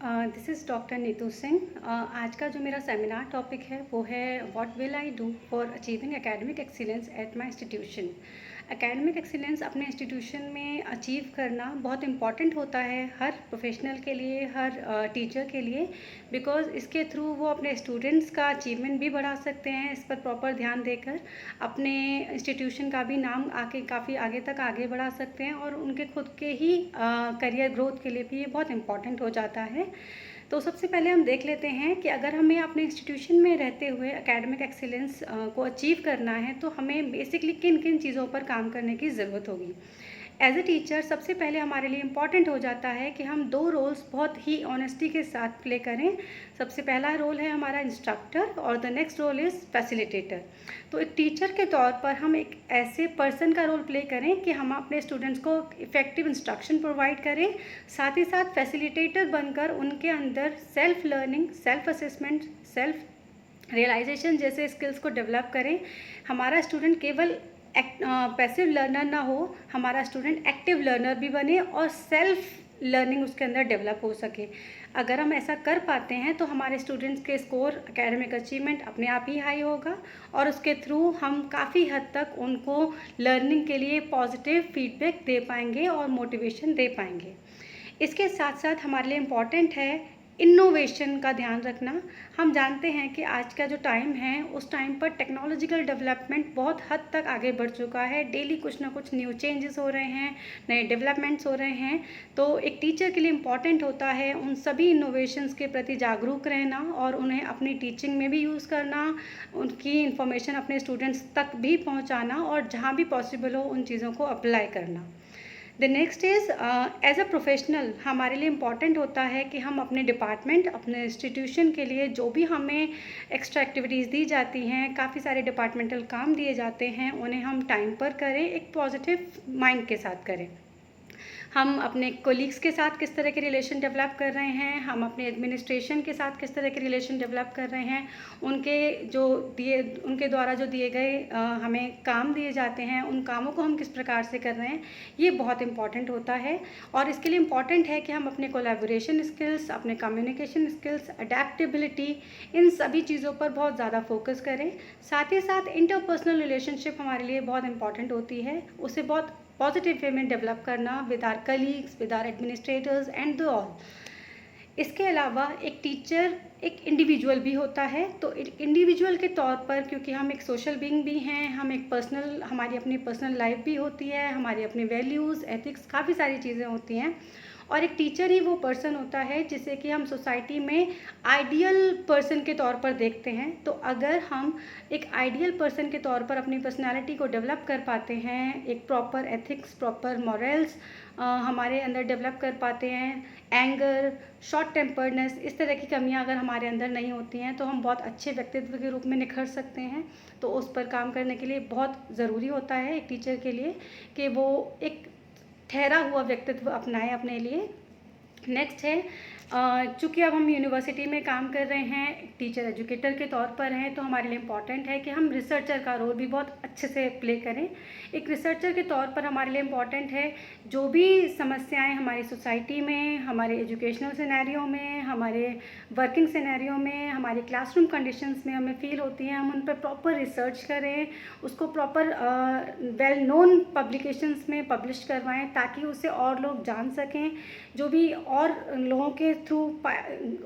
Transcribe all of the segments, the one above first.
This is doctor Neetu Singh. आज का जो मेरा सेमिनार टॉपिक है वो है what will I do for achieving academic excellence at my institution. Academic excellence अपने इंस्टीट्यूशन में अचीव करना बहुत इम्पॉर्टेंट होता है हर प्रोफेशनल के लिए, हर टीचर के लिए, बिकॉज़ इसके थ्रू वो अपने स्टूडेंट्स का अचीवमेंट भी बढ़ा सकते हैं। इस पर प्रॉपर ध्यान देकर अपने इंस्टीट्यूशन का भी नाम काफ़ी आगे तक आगे बढ़ा सकते हैं और उनके खुद के ही करियर ग्रोथ के लिए भी ये बहुत इम्पॉर्टेंट हो जाता है। तो सबसे पहले हम देख लेते हैं कि अगर हमें अपने इंस्टीट्यूशन में रहते हुए एकेडमिक एक्सीलेंस को अचीव करना है तो हमें बेसिकली किन किन चीज़ों पर काम करने की ज़रूरत होगी। एज ए टीचर सबसे पहले हमारे लिए इम्पॉर्टेंट हो जाता है कि हम दो रोल्स बहुत ही ऑनेस्टी के साथ प्ले करें। सबसे पहला रोल है हमारा इंस्ट्रक्टर और the next role is facilitator. तो एक टीचर के तौर पर हम एक ऐसे पर्सन का रोल प्ले करें कि हम अपने स्टूडेंट्स को इफ़ेक्टिव इंस्ट्रक्शन प्रोवाइड करें, साथ ही साथ फैसिलिटेटर बनकर उनके अंदर self learning, self assessment, self realisation जैसे स्किल्स को डेवलप करें। हमारा स्टूडेंट केवल पैसिव लर्नर ना हो, हमारा स्टूडेंट एक्टिव लर्नर भी बने और सेल्फ लर्निंग उसके अंदर डेवलप हो सके। अगर हम ऐसा कर पाते हैं तो हमारे स्टूडेंट्स के स्कोर, एकेडमिक अचीवमेंट अपने आप ही हाई होगा और उसके थ्रू हम काफ़ी हद तक उनको लर्निंग के लिए पॉजिटिव फीडबैक दे पाएंगे और मोटिवेशन दे पाएंगे। इसके साथ साथ हमारे लिए इम्पॉर्टेंट है इनोवेशन का ध्यान रखना। हम जानते हैं कि आज का जो टाइम है उस टाइम पर टेक्नोलॉजिकल डेवलपमेंट बहुत हद तक आगे बढ़ चुका है। डेली कुछ ना कुछ न्यू चेंजेस हो रहे हैं, नए डेवलपमेंट्स हो रहे हैं। तो एक टीचर के लिए इम्पॉर्टेंट होता है उन सभी इनोवेशंस के प्रति जागरूक रहना और उन्हें अपनी टीचिंग में भी यूज़ करना, उनकी इन्फॉर्मेशन अपने स्टूडेंट्स तक भी पहुँचाना और जहाँ भी पॉसिबल हो उन चीज़ों को अप्लाई करना। The next is as a professional हमारे लिए इम्पॉर्टेंट होता है कि हम अपने डिपार्टमेंट, अपने इंस्टीट्यूशन के लिए जो भी हमें एक्स्ट्रा एक्टिविटीज़ दी जाती हैं, काफ़ी सारे डिपार्टमेंटल काम दिए जाते हैं, उन्हें हम टाइम पर करें, एक पॉजिटिव माइंड के साथ करें। हम अपने कोलीग्स के साथ किस तरह के रिलेशन डेवलप कर रहे हैं, हम अपने एडमिनिस्ट्रेशन के साथ किस तरह के रिलेशन डेवलप कर रहे हैं, उनके द्वारा जो दिए गए हमें काम दिए जाते हैं उन कामों को हम किस प्रकार से कर रहे हैं, ये बहुत इम्पॉर्टेंट होता है। और इसके लिए इम्पॉर्टेंट है कि हम अपने कोलैबोरेशन स्किल्स, अपने कम्युनिकेशन स्किल्स, अडेप्टेबिलिटी, इन सभी चीज़ों पर बहुत ज़्यादा फोकस करें। साथ ही साथ इंटरपर्सनल रिलेशनशिप हमारे लिए बहुत इम्पॉर्टेंट होती है, उसे बहुत पॉजिटिव वे में डेवलप करना with our colleagues, with our administrators and the all. इसके अलावा एक टीचर एक इंडिविजुअल भी होता है। तो एक इंडिविजुअल के तौर पर, क्योंकि हम एक सोशल बीइंग भी हैं, हम एक पर्सनल, हमारी अपनी पर्सनल लाइफ भी होती है, हमारी अपनी वैल्यूज़, एथिक्स, काफ़ी सारी चीज़ें होती हैं और एक टीचर ही वो पर्सन होता है जिसे कि हम सोसाइटी में आइडियल पर्सन के तौर पर देखते हैं। तो अगर हम एक आइडियल पर्सन के तौर पर अपनी पर्सनालिटी को डेवलप कर पाते हैं, एक प्रॉपर एथिक्स, प्रॉपर मॉरल्स हमारे अंदर डेवलप कर पाते हैं, एंगर, शॉर्ट टेम्पर्डनेस, इस तरह की कमियां अगर हमारे अंदर नहीं होती हैं तो हम बहुत अच्छे व्यक्तित्व के रूप में निखर सकते हैं। तो उस पर काम करने के लिए बहुत ज़रूरी होता है एक टीचर के लिए कि वो एक ठहरा हुआ व्यक्तित्व अपनाएं अपने लिए। नेक्स्ट है, चूँकि अब हम यूनिवर्सिटी में काम कर रहे हैं, टीचर एजुकेटर के तौर पर हैं, तो हमारे लिए इम्पॉर्टेंट है कि हम रिसर्चर का रोल भी बहुत अच्छे से प्ले करें। एक रिसर्चर के तौर पर हमारे लिए इम्पॉर्टेंट है जो भी समस्याएं हमारी सोसाइटी में, हमारे एजुकेशनल सिनेरियो में, हमारे वर्किंग सिनेरियो में, हमारे क्लासरूम कंडीशंस में हमें फ़ील होती हैं, हम उन पर प्रॉपर रिसर्च करें, उसको प्रॉपर वेल नोन पब्लिकेशंस में पब्लिश करवाएं ताकि उसे और लोग जान सकें, जो भी और लोगों के थ्रू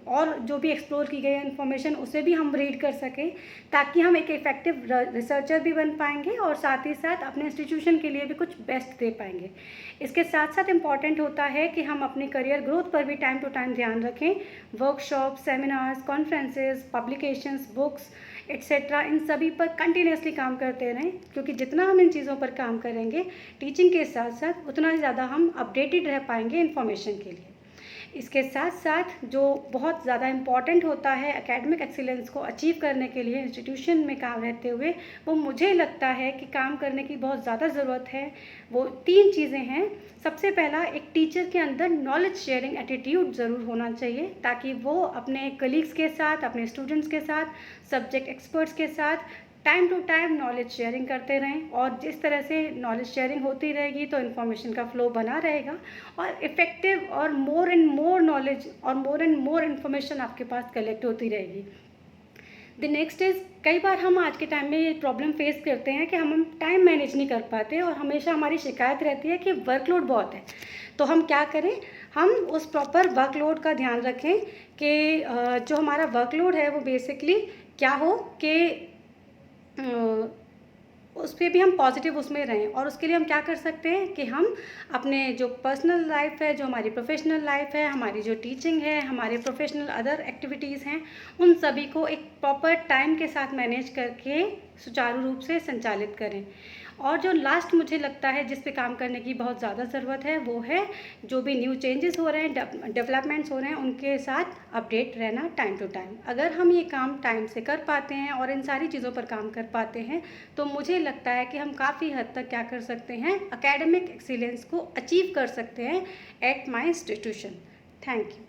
और जो भी एक्सप्लोर की गई इन्फॉर्मेशन उसे भी हम रीड कर सकें, ताकि हम एक इफ़ेक्टिव रिसर्चर भी बन पाएंगे और साथ ही साथ अपने इंस्टीट्यूशन के लिए भी कुछ बेस्ट दे पाएंगे। इसके साथ साथ इम्पॉर्टेंट होता है कि हम अपनी करियर ग्रोथ पर भी टाइम टू टाइम ध्यान रखें। Workshop, seminars, conferences, publications, books etcetera, इन सभी पर कंटिन्यूसली काम करते रहें, क्योंकि जितना हम इन चीज़ों पर काम करेंगे टीचिंग के साथ साथ उतना ही ज़्यादा हम अपडेटेड रह पाएंगे इन्फॉर्मेशन के लिए। इसके साथ साथ जो बहुत ज़्यादा इम्पॉर्टेंट होता है एकेडमिक एक्सीलेंस को अचीव करने के लिए इंस्टीट्यूशन में काम रहते हुए, वो मुझे लगता है कि काम करने की बहुत ज़्यादा ज़रूरत है। वो 3 चीज़ें हैं। सबसे पहला, एक टीचर के अंदर नॉलेज शेयरिंग एटीट्यूड ज़रूर होना चाहिए ताकि वो अपने कलीग्स के साथ, अपने स्टूडेंट्स के साथ, सब्जेक्ट एक्सपर्ट्स के साथ time to time knowledge sharing करते रहें, और जिस तरह से नॉलेज शेयरिंग होती रहेगी तो इन्फॉर्मेशन का फ्लो बना रहेगा और इफ़ेक्टिव और मोर एंड मोर नॉलेज और मोर एंड मोर इन्फॉर्मेशन आपके पास कलेक्ट होती रहेगी। द नेक्स्ट इज़, कई बार हम आज के टाइम में ये प्रॉब्लम फेस करते हैं कि हम टाइम मैनेज नहीं कर पाते और हमेशा हमारी शिकायत रहती है कि वर्कलोड बहुत है। तो हम क्या करें, हम उस प्रॉपर वर्कलोड का ध्यान रखें कि जो हमारा वर्कलोड है वो बेसिकली क्या हो कि उस पे भी हम पॉजिटिव उसमें रहें। और उसके लिए हम क्या कर सकते हैं कि हम अपने जो पर्सनल लाइफ है, जो हमारी प्रोफेशनल लाइफ है, हमारी जो टीचिंग है, हमारे प्रोफेशनल अदर एक्टिविटीज़ हैं, उन सभी को एक प्रॉपर टाइम के साथ मैनेज करके सुचारू रूप से संचालित करें। और जो लास्ट मुझे लगता है जिस पे काम करने की बहुत ज़्यादा ज़रूरत है वो है जो भी न्यू चेंजेस हो रहे हैं, डेवलपमेंट्स हो रहे हैं, उनके साथ अपडेट रहना टाइम टू टाइम। अगर हम ये काम टाइम से कर पाते हैं और इन सारी चीज़ों पर काम कर पाते हैं तो मुझे लगता है कि हम काफ़ी हद तक क्या कर सकते हैं, एकेडमिक एक्सीलेंस को अचीव कर सकते हैं at my institution. Thank you.